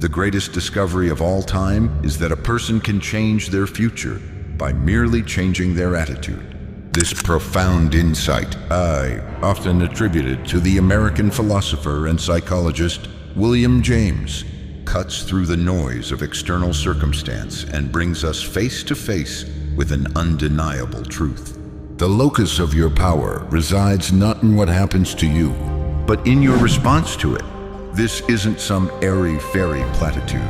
The greatest discovery of all time is that a person can change their future by merely changing their attitude. This profound insight I often attributed to the American philosopher and psychologist William James cuts through the noise of external circumstance and brings us face to face with an undeniable truth. The locus of your power resides not in what happens to you, but in your response to it. This isn't some airy-fairy platitude,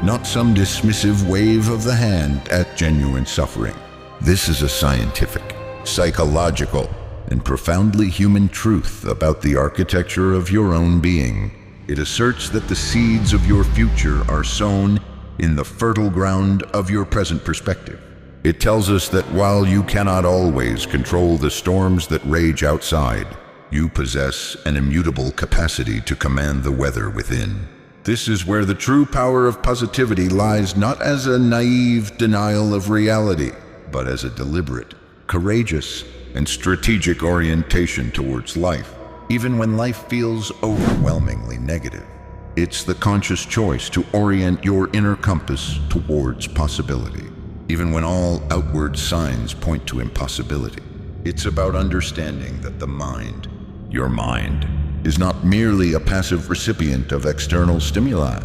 not some dismissive wave of the hand at genuine suffering. This is a scientific, psychological, and profoundly human truth about the architecture of your own being. It asserts that the seeds of your future are sown in the fertile ground of your present perspective. It tells us that while you cannot always control the storms that rage outside, you possess an immutable capacity to command the weather within. This is where the true power of positivity lies, not as a naive denial of reality, but as a deliberate, courageous, and strategic orientation towards life, even when life feels overwhelmingly negative. It's the conscious choice to orient your inner compass towards possibility, even when all outward signs point to impossibility. It's about understanding that the mind, your mind, is not merely a passive recipient of external stimuli,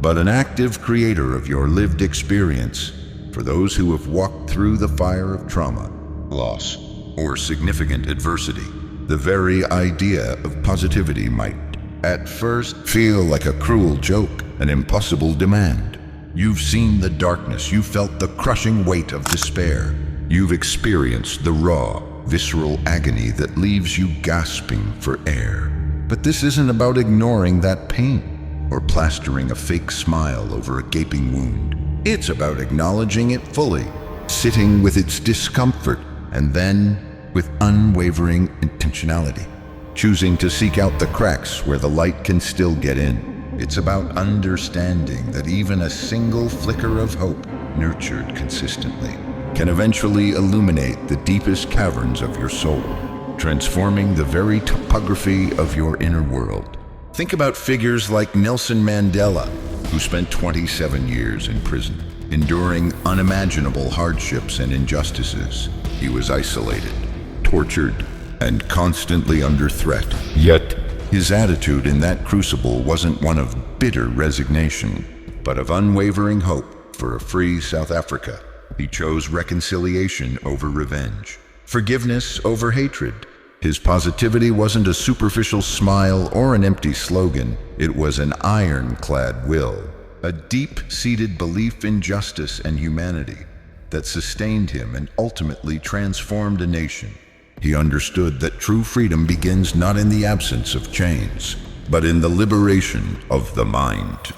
but an active creator of your lived experience. For those who have walked through the fire of trauma, loss, or significant adversity, the very idea of positivity might, at first, feel like a cruel joke, an impossible demand. You've seen the darkness, you've felt the crushing weight of despair. You've experienced the raw, visceral agony that leaves you gasping for air. But this isn't about ignoring that pain or plastering a fake smile over a gaping wound. It's about acknowledging it fully, sitting with its discomfort, and then, with unwavering intentionality, choosing to seek out the cracks where the light can still get in. It's about understanding that even a single flicker of hope, nurtured consistently, can eventually illuminate the deepest caverns of your soul, transforming the very topography of your inner world. Think about figures like Nelson Mandela, who spent 27 years in prison, enduring unimaginable hardships and injustices. He was isolated, tortured, and constantly under threat. Yet, his attitude in that crucible wasn't one of bitter resignation, but of unwavering hope for a free South Africa. He chose reconciliation over revenge, forgiveness over hatred. His positivity wasn't a superficial smile or an empty slogan. It was an ironclad will, a deep-seated belief in justice and humanity that sustained him and ultimately transformed a nation. He understood that true freedom begins not in the absence of chains, but in the liberation of the mind,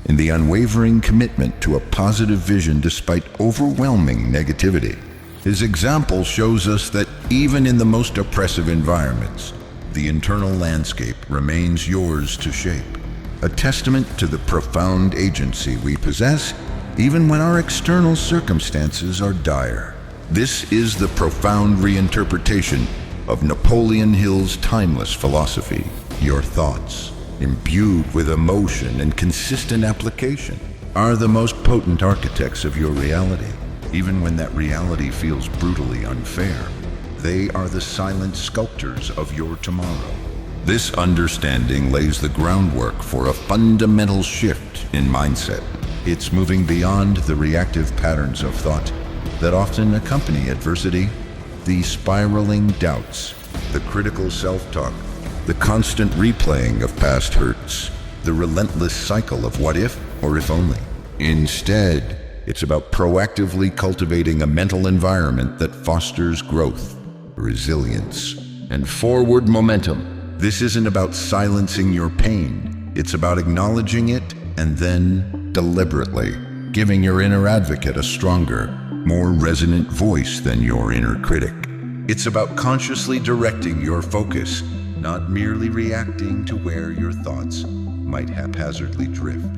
in the unwavering commitment to a positive vision despite overwhelming negativity. His example shows us that even in the most oppressive environments, the internal landscape remains yours to shape, a testament to the profound agency we possess even when our external circumstances are dire. This is the profound reinterpretation of Napoleon Hill's timeless philosophy. Your thoughts, imbued with emotion and consistent application, are the most potent architects of your reality. Even when that reality feels brutally unfair, they are the silent sculptors of your tomorrow. This understanding lays the groundwork for a fundamental shift in mindset. It's moving beyond the reactive patterns of thought that often accompany adversity, the spiraling doubts, the critical self-talk, the constant replaying of past hurts, the relentless cycle of what if or if only. Instead, it's about proactively cultivating a mental environment that fosters growth, resilience, and forward momentum. This isn't about silencing your pain. It's about acknowledging it and then deliberately giving your inner advocate a stronger, more resonant voice than your inner critic. It's about consciously directing your focus, not merely reacting to where your thoughts might haphazardly drift,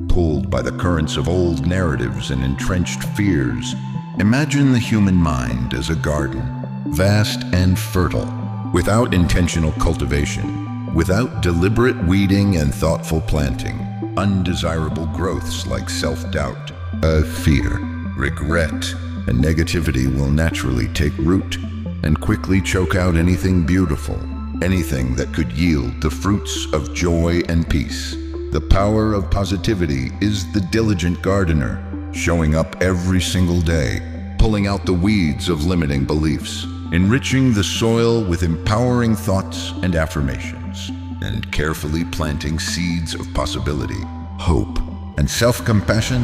pulled by the currents of old narratives and entrenched fears. Imagine the human mind as a garden, vast and fertile, without intentional cultivation, without deliberate weeding and thoughtful planting. undesirable growths like self-doubt, fear, regret, and negativity will naturally take root and quickly choke out anything beautiful, anything that could yield the fruits of joy and peace. The power of positivity is the diligent gardener, showing up every single day, pulling out the weeds of limiting beliefs, enriching the soil with empowering thoughts and affirmations, and carefully planting seeds of possibility, hope, and self-compassion.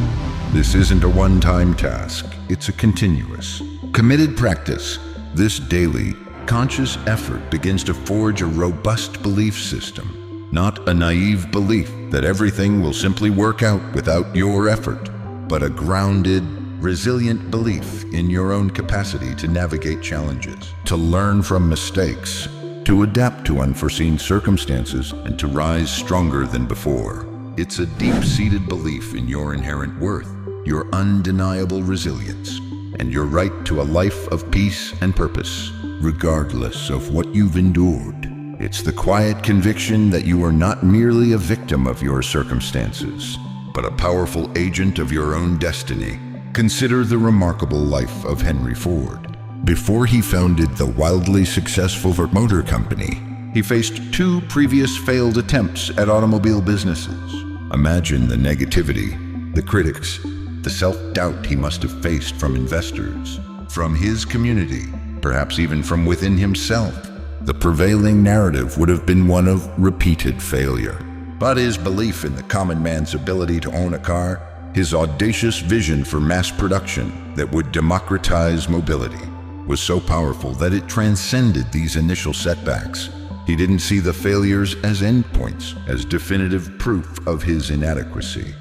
This isn't a one-time task, it's a continuous, committed practice. This daily, conscious effort begins to forge a robust belief system, not a naive belief that everything will simply work out without your effort, but a grounded, resilient belief in your own capacity to navigate challenges, to learn from mistakes, to adapt to unforeseen circumstances, and to rise stronger than before. It's a deep-seated belief in your inherent worth, your undeniable resilience, and your right to a life of peace and purpose, regardless of what you've endured. It's the quiet conviction that you are not merely a victim of your circumstances, but a powerful agent of your own destiny. Consider the remarkable life of Henry Ford. Before he founded the wildly successful Ford Motor Company, he faced 2 previous failed attempts at automobile businesses. Imagine the negativity, the critics, the self-doubt he must have faced from investors, from his community, perhaps even from within himself. The prevailing narrative would have been one of repeated failure. But his belief in the common man's ability to own a car, his audacious vision for mass production that would democratize mobility, was so powerful that it transcended these initial setbacks. He didn't see the failures as endpoints, as definitive proof of his inadequacy.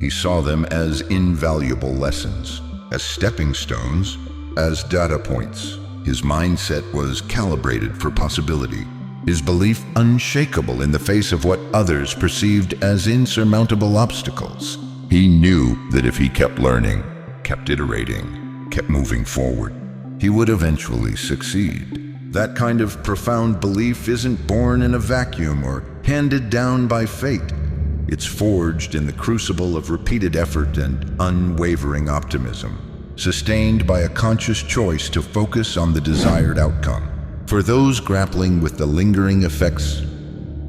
He saw them as invaluable lessons, as stepping stones, as data points. His mindset was calibrated for possibility, his belief unshakable in the face of what others perceived as insurmountable obstacles. He knew that if he kept learning, kept iterating, kept moving forward, he would eventually succeed. That kind of profound belief isn't born in a vacuum or handed down by fate. It's forged in the crucible of repeated effort and unwavering optimism, sustained by a conscious choice to focus on the desired outcome. For those grappling with the lingering effects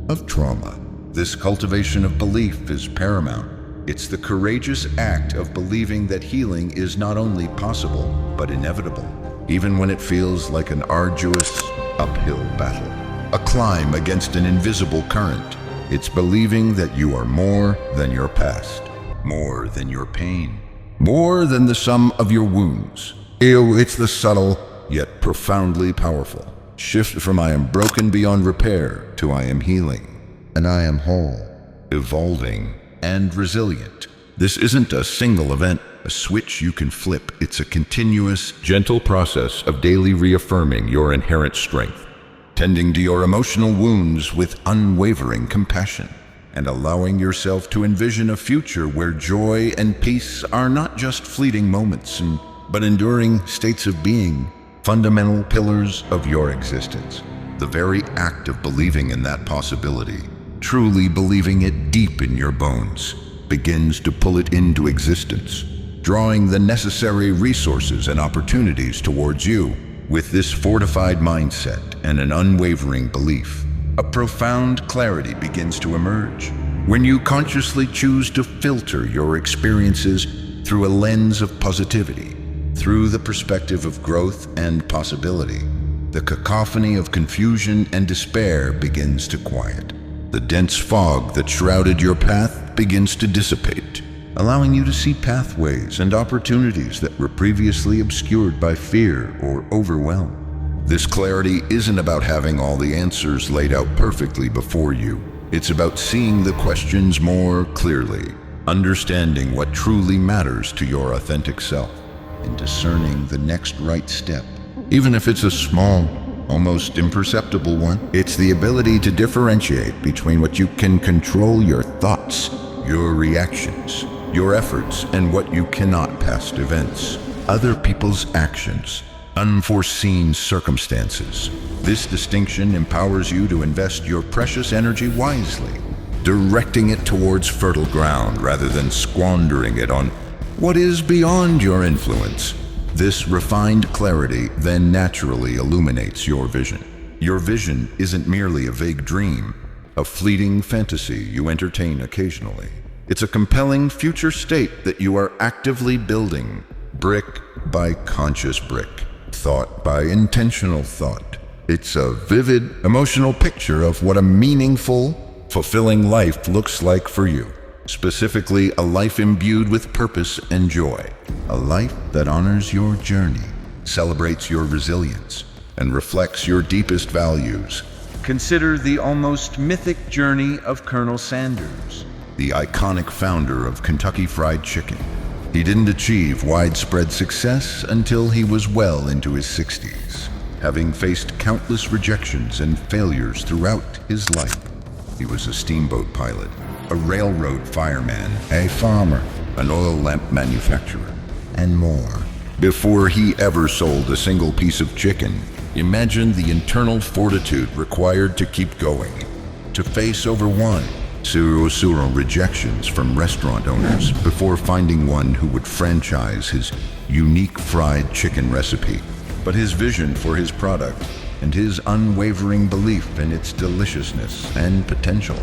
of trauma, this cultivation of belief is paramount. It's the courageous act of believing that healing is not only possible, but inevitable, even when it feels like an arduous, uphill battle, a climb against an invisible current. It's believing that you are more than your past, more than your pain, more than the sum of your wounds. It's the subtle, yet profoundly powerful shift from I am broken beyond repair to I am healing, and I am whole, evolving, and resilient. This isn't a single event, a switch you can flip. It's a continuous, gentle process of daily reaffirming your inherent strength, tending to your emotional wounds with unwavering compassion, and allowing yourself to envision a future where joy and peace are not just fleeting moments, but enduring states of being, fundamental pillars of your existence. The very act of believing in that possibility, truly believing it deep in your bones, begins to pull it into existence, drawing the necessary resources and opportunities towards you. With this fortified mindset and an unwavering belief, a profound clarity begins to emerge. When you consciously choose to filter your experiences through a lens of positivity, through the perspective of growth and possibility, the cacophony of confusion and despair begins to quiet. The dense fog that shrouded your path begins to dissipate, allowing you to see pathways and opportunities that were previously obscured by fear or overwhelm. This clarity isn't about having all the answers laid out perfectly before you. It's about seeing the questions more clearly, understanding what truly matters to your authentic self, and discerning the next right step, even if it's a small, almost imperceptible one. It's the ability to differentiate between what you can control, your thoughts, your reactions, your efforts, and what you cannot, past events, other people's actions, unforeseen circumstances. This distinction empowers you to invest your precious energy wisely, directing it towards fertile ground rather than squandering it on what is beyond your influence. This refined clarity then naturally illuminates your vision. Your vision isn't merely a vague dream, a fleeting fantasy you entertain occasionally. It's a compelling future state that you are actively building, brick by conscious brick, thought by intentional thought. It's a vivid, emotional picture of what a meaningful, fulfilling life looks like for you. Specifically, a life imbued with purpose and joy. A life that honors your journey, celebrates your resilience, and reflects your deepest values. Consider the almost mythic journey of Colonel Sanders, the iconic founder of Kentucky Fried Chicken. He didn't achieve widespread success until he was well into his 60s, having faced countless rejections and failures throughout his life. He was a steamboat pilot, a railroad fireman, a farmer, an oil lamp manufacturer, and more. Before he ever sold a single piece of chicken, imagine the internal fortitude required to keep going, to face over zero rejections from restaurant owners before finding one who would franchise his unique fried chicken recipe. But his vision for his product and his unwavering belief in its deliciousness and potential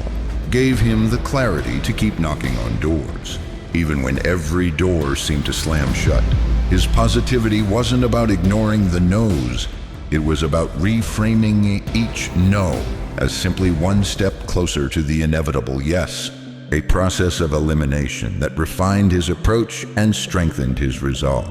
gave him the clarity to keep knocking on doors, even when every door seemed to slam shut. His positivity wasn't about ignoring the no's, it was about reframing each no as simply one step closer to the inevitable yes, a process of elimination that refined his approach and strengthened his resolve.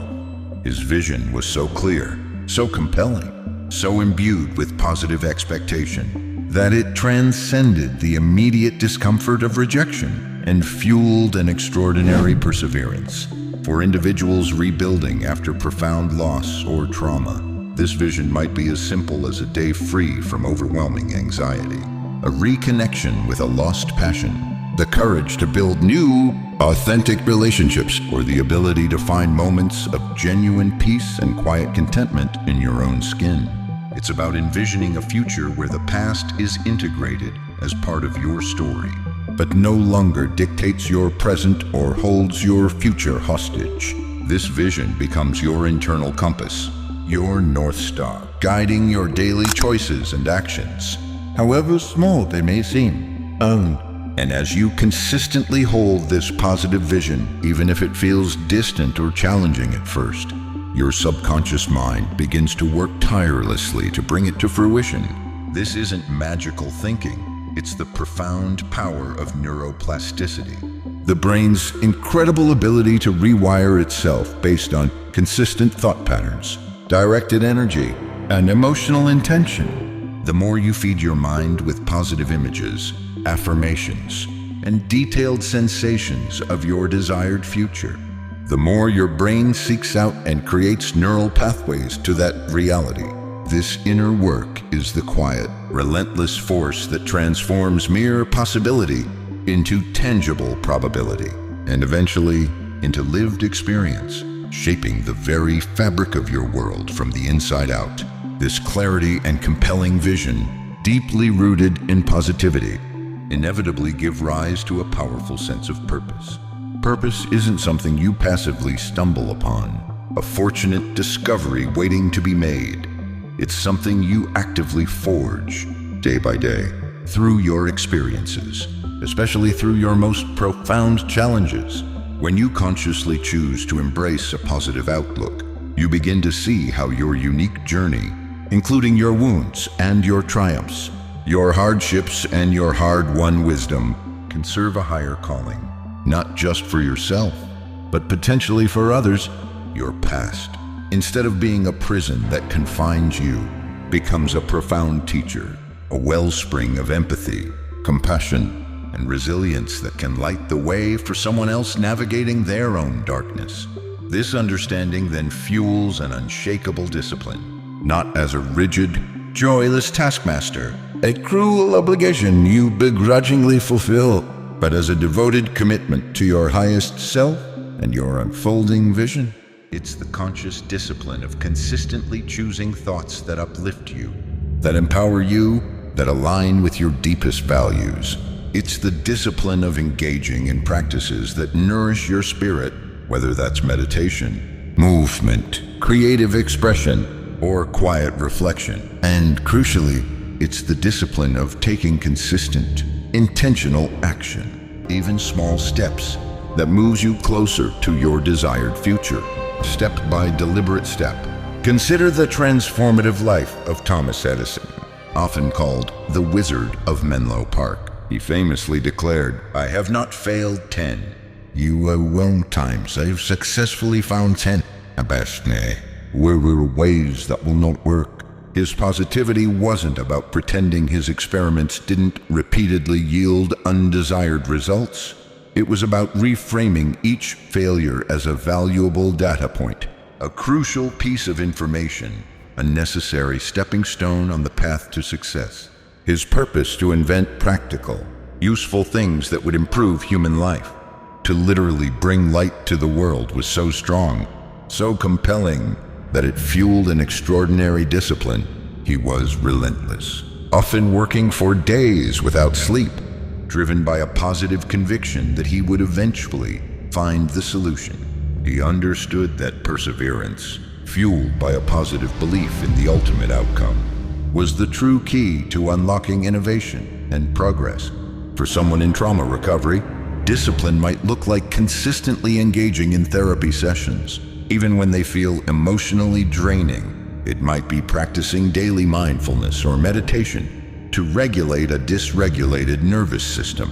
His vision was so clear, so compelling, so imbued with positive expectation, that it transcended the immediate discomfort of rejection and fueled an extraordinary perseverance. For individuals rebuilding after profound loss or trauma, this vision might be as simple as a day free from overwhelming anxiety, a reconnection with a lost passion, the courage to build new, authentic relationships, or the ability to find moments of genuine peace and quiet contentment in your own skin. It's about envisioning a future where the past is integrated as part of your story, but no longer dictates your present or holds your future hostage. This vision becomes your internal compass, your North Star, guiding your daily choices and actions, however small they may seem. And as you consistently hold this positive vision, even if it feels distant or challenging at first, your subconscious mind begins to work tirelessly to bring it to fruition. This isn't magical thinking, it's the profound power of neuroplasticity, the brain's incredible ability to rewire itself based on consistent thought patterns, directed energy, and emotional intention. The more you feed your mind with positive images, affirmations, and detailed sensations of your desired future, the more your brain seeks out and creates neural pathways to that reality. This inner work is the quiet, relentless force that transforms mere possibility into tangible probability, and eventually into lived experience, shaping the very fabric of your world from the inside out. This clarity and compelling vision, deeply rooted in positivity, inevitably give rise to a powerful sense of purpose. Purpose isn't something you passively stumble upon, a fortunate discovery waiting to be made. It's something you actively forge, day by day, through your experiences, especially through your most profound challenges. When you consciously choose to embrace a positive outlook, you begin to see how your unique journey, including your wounds and your triumphs, your hardships and your hard-won wisdom, can serve a higher calling, not just for yourself, but potentially for others. Your past, instead of being a prison that confines you, becomes a profound teacher, a wellspring of empathy, compassion, and resilience that can light the way for someone else navigating their own darkness. This understanding then fuels an unshakable discipline, not as a rigid, joyless taskmaster, a cruel obligation you begrudgingly fulfill, but as a devoted commitment to your highest self and your unfolding vision. It's the conscious discipline of consistently choosing thoughts that uplift you, that empower you, that align with your deepest values. It's the discipline of engaging in practices that nourish your spirit, whether that's meditation, movement, creative expression, or quiet reflection. And crucially, it's the discipline of taking consistent, intentional action, even small steps, that moves you closer to your desired future, step by deliberate step. Consider the transformative life of Thomas Edison, often called the Wizard of Menlo Park. He famously declared, "I have not failed 10. Wrong times. I have successfully found 10. Abastne, where were ways that will not work." His positivity wasn't about pretending his experiments didn't repeatedly yield undesired results. It was about reframing each failure as a valuable data point, a crucial piece of information, a necessary stepping stone on the path to success. His purpose to invent practical, useful things that would improve human life, to literally bring light to the world, was so strong, so compelling, that it fueled an extraordinary discipline. He was relentless, often working for days without sleep, driven by a positive conviction that he would eventually find the solution. He understood that perseverance, fueled by a positive belief in the ultimate outcome, was the true key to unlocking innovation and progress. For someone in trauma recovery, discipline might look like consistently engaging in therapy sessions, even when they feel emotionally draining. It might be practicing daily mindfulness or meditation to regulate a dysregulated nervous system.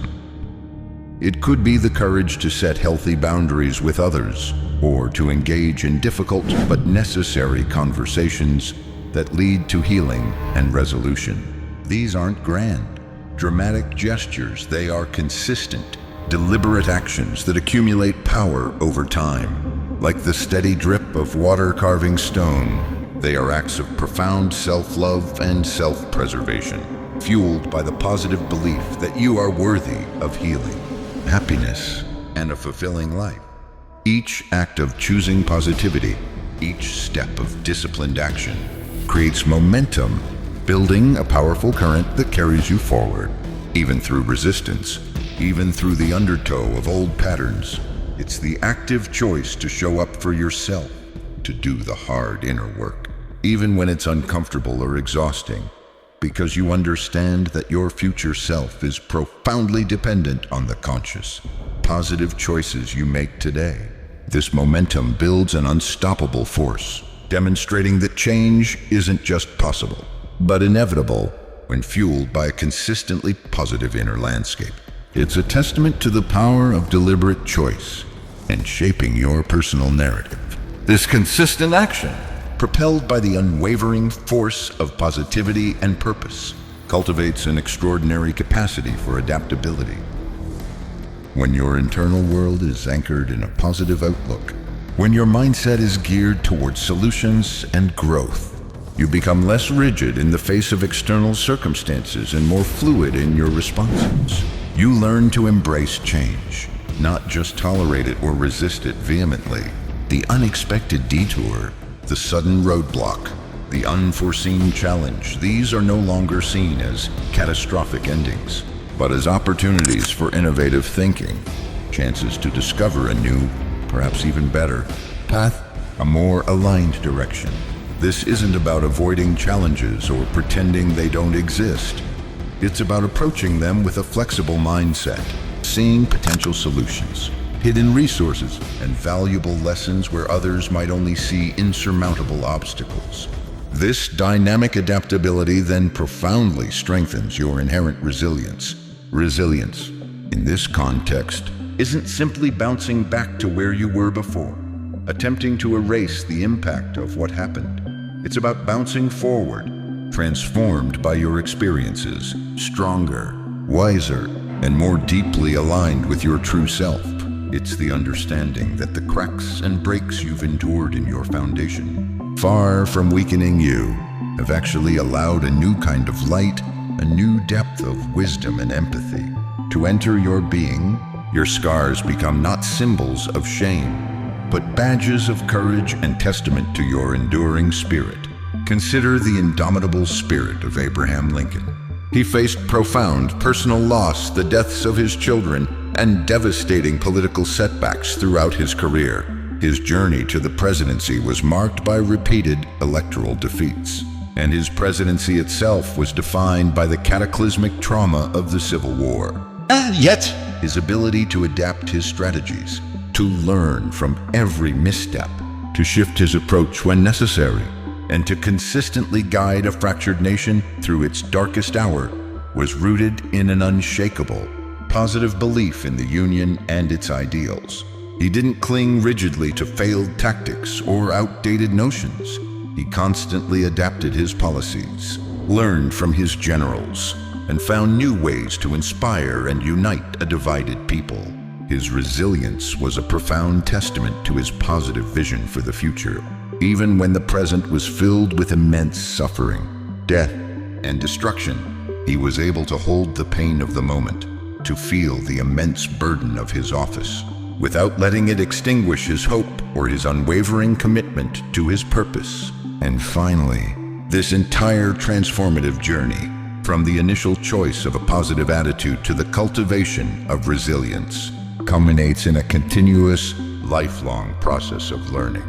It could be the courage to set healthy boundaries with others, or to engage in difficult but necessary conversations that lead to healing and resolution. These aren't grand, dramatic gestures. They are consistent, deliberate actions that accumulate power over time. Like the steady drip of water carving stone, they are acts of profound self-love and self-preservation, fueled by the positive belief that you are worthy of healing, happiness, and a fulfilling life. Each act of choosing positivity, each step of disciplined action, creates momentum, building a powerful current that carries you forward, even through resistance, even through the undertow of old patterns. It's the active choice to show up for yourself, to do the hard inner work, even when it's uncomfortable or exhausting, because you understand that your future self is profoundly dependent on the conscious, positive choices you make today. This momentum builds an unstoppable force, demonstrating that change isn't just possible, but inevitable when fueled by a consistently positive inner landscape. It's a testament to the power of deliberate choice and shaping your personal narrative. This consistent action, propelled by the unwavering force of positivity and purpose, cultivates an extraordinary capacity for adaptability. When your internal world is anchored in a positive outlook, when your mindset is geared towards solutions and growth, you become less rigid in the face of external circumstances and more fluid in your responses. You learn to embrace change, not just tolerate it or resist it vehemently. The unexpected detour, the sudden roadblock, the unforeseen challenge, these are no longer seen as catastrophic endings, but as opportunities for innovative thinking, chances to discover a new, perhaps even better, path, a more aligned direction. This isn't about avoiding challenges or pretending they don't exist. It's about approaching them with a flexible mindset, seeing potential solutions, hidden resources, and valuable lessons where others might only see insurmountable obstacles. This dynamic adaptability then profoundly strengthens your inherent resilience. Resilience, in this context, isn't simply bouncing back to where you were before, attempting to erase the impact of what happened. It's about bouncing forward, transformed by your experiences, stronger, wiser, and more deeply aligned with your true self. It's the understanding that the cracks and breaks you've endured in your foundation, far from weakening you, have actually allowed a new kind of light, a new depth of wisdom and empathy to enter your being. Your scars become not symbols of shame, but badges of courage and testament to your enduring spirit. Consider the indomitable spirit of Abraham Lincoln. He faced profound personal loss, the deaths of his children, and devastating political setbacks throughout his career. His journey to the presidency was marked by repeated electoral defeats, and his presidency itself was defined by the cataclysmic trauma of the Civil War. Yet, his ability to adapt his strategies, to learn from every misstep, to shift his approach when necessary, and to consistently guide a fractured nation through its darkest hour was rooted in an unshakable, positive belief in the Union and its ideals. He didn't cling rigidly to failed tactics or outdated notions. He constantly adapted his policies, learned from his generals, and found new ways to inspire and unite a divided people. His resilience was a profound testament to his positive vision for the future. Even when the present was filled with immense suffering, death, and destruction, he was able to hold the pain of the moment, to feel the immense burden of his office, without letting it extinguish his hope or his unwavering commitment to his purpose. And finally, this entire transformative journey, from the initial choice of a positive attitude to the cultivation of resilience, culminates in a continuous, lifelong process of learning.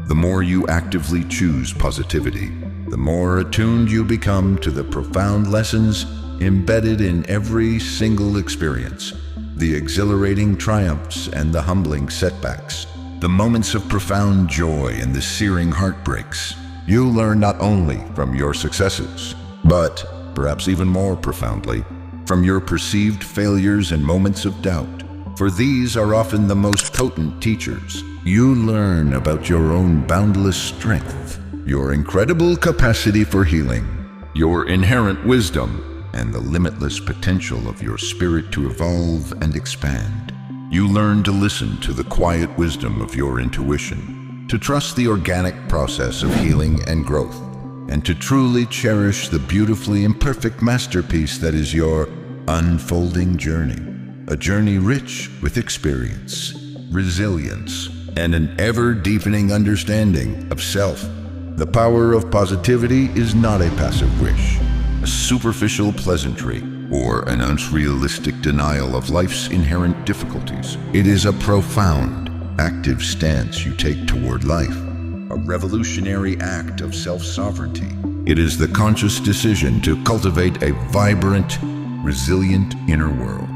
The more you actively choose positivity, the more attuned you become to the profound lessons embedded in every single experience, the exhilarating triumphs and the humbling setbacks, the moments of profound joy and the searing heartbreaks. You learn not only from your successes, but, perhaps even more profoundly, from your perceived failures and moments of doubt. For these are often the most potent teachers. You learn about your own boundless strength, your incredible capacity for healing, your inherent wisdom, and the limitless potential of your spirit to evolve and expand. You learn to listen to the quiet wisdom of your intuition, to trust the organic process of healing and growth, and to truly cherish the beautifully imperfect masterpiece that is your unfolding journey. A journey rich with experience, resilience, and an ever-deepening understanding of self. The power of positivity is not a passive wish, a superficial pleasantry, or an unrealistic denial of life's inherent difficulties. It is a profound, active stance you take toward life, a revolutionary act of self-sovereignty. It is the conscious decision to cultivate a vibrant, resilient inner world,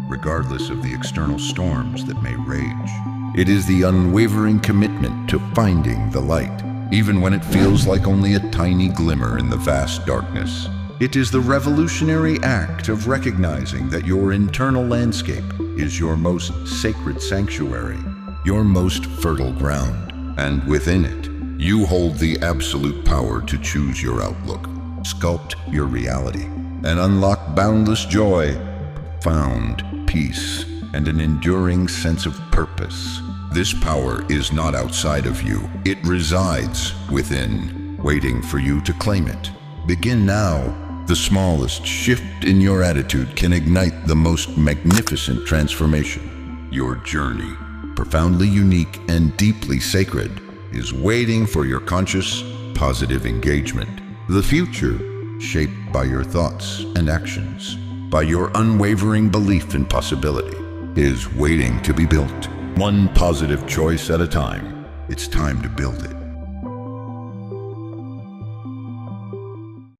regardless of the external storms that may rage. It is the unwavering commitment to finding the light, even when it feels like only a tiny glimmer in the vast darkness. It is the revolutionary act of recognizing that your internal landscape is your most sacred sanctuary, your most fertile ground, and within it, you hold the absolute power to choose your outlook, sculpt your reality, and unlock boundless joy, profound peace, and an enduring sense of purpose. This power is not outside of you. It resides within, waiting for you to claim it. Begin now. The smallest shift in your attitude can ignite the most magnificent transformation. Your journey, profoundly unique and deeply sacred, is waiting for your conscious, positive engagement. The future, shaped by your thoughts and actions, by your unwavering belief in possibility, is waiting to be built. One positive choice at a time. It's time to build it.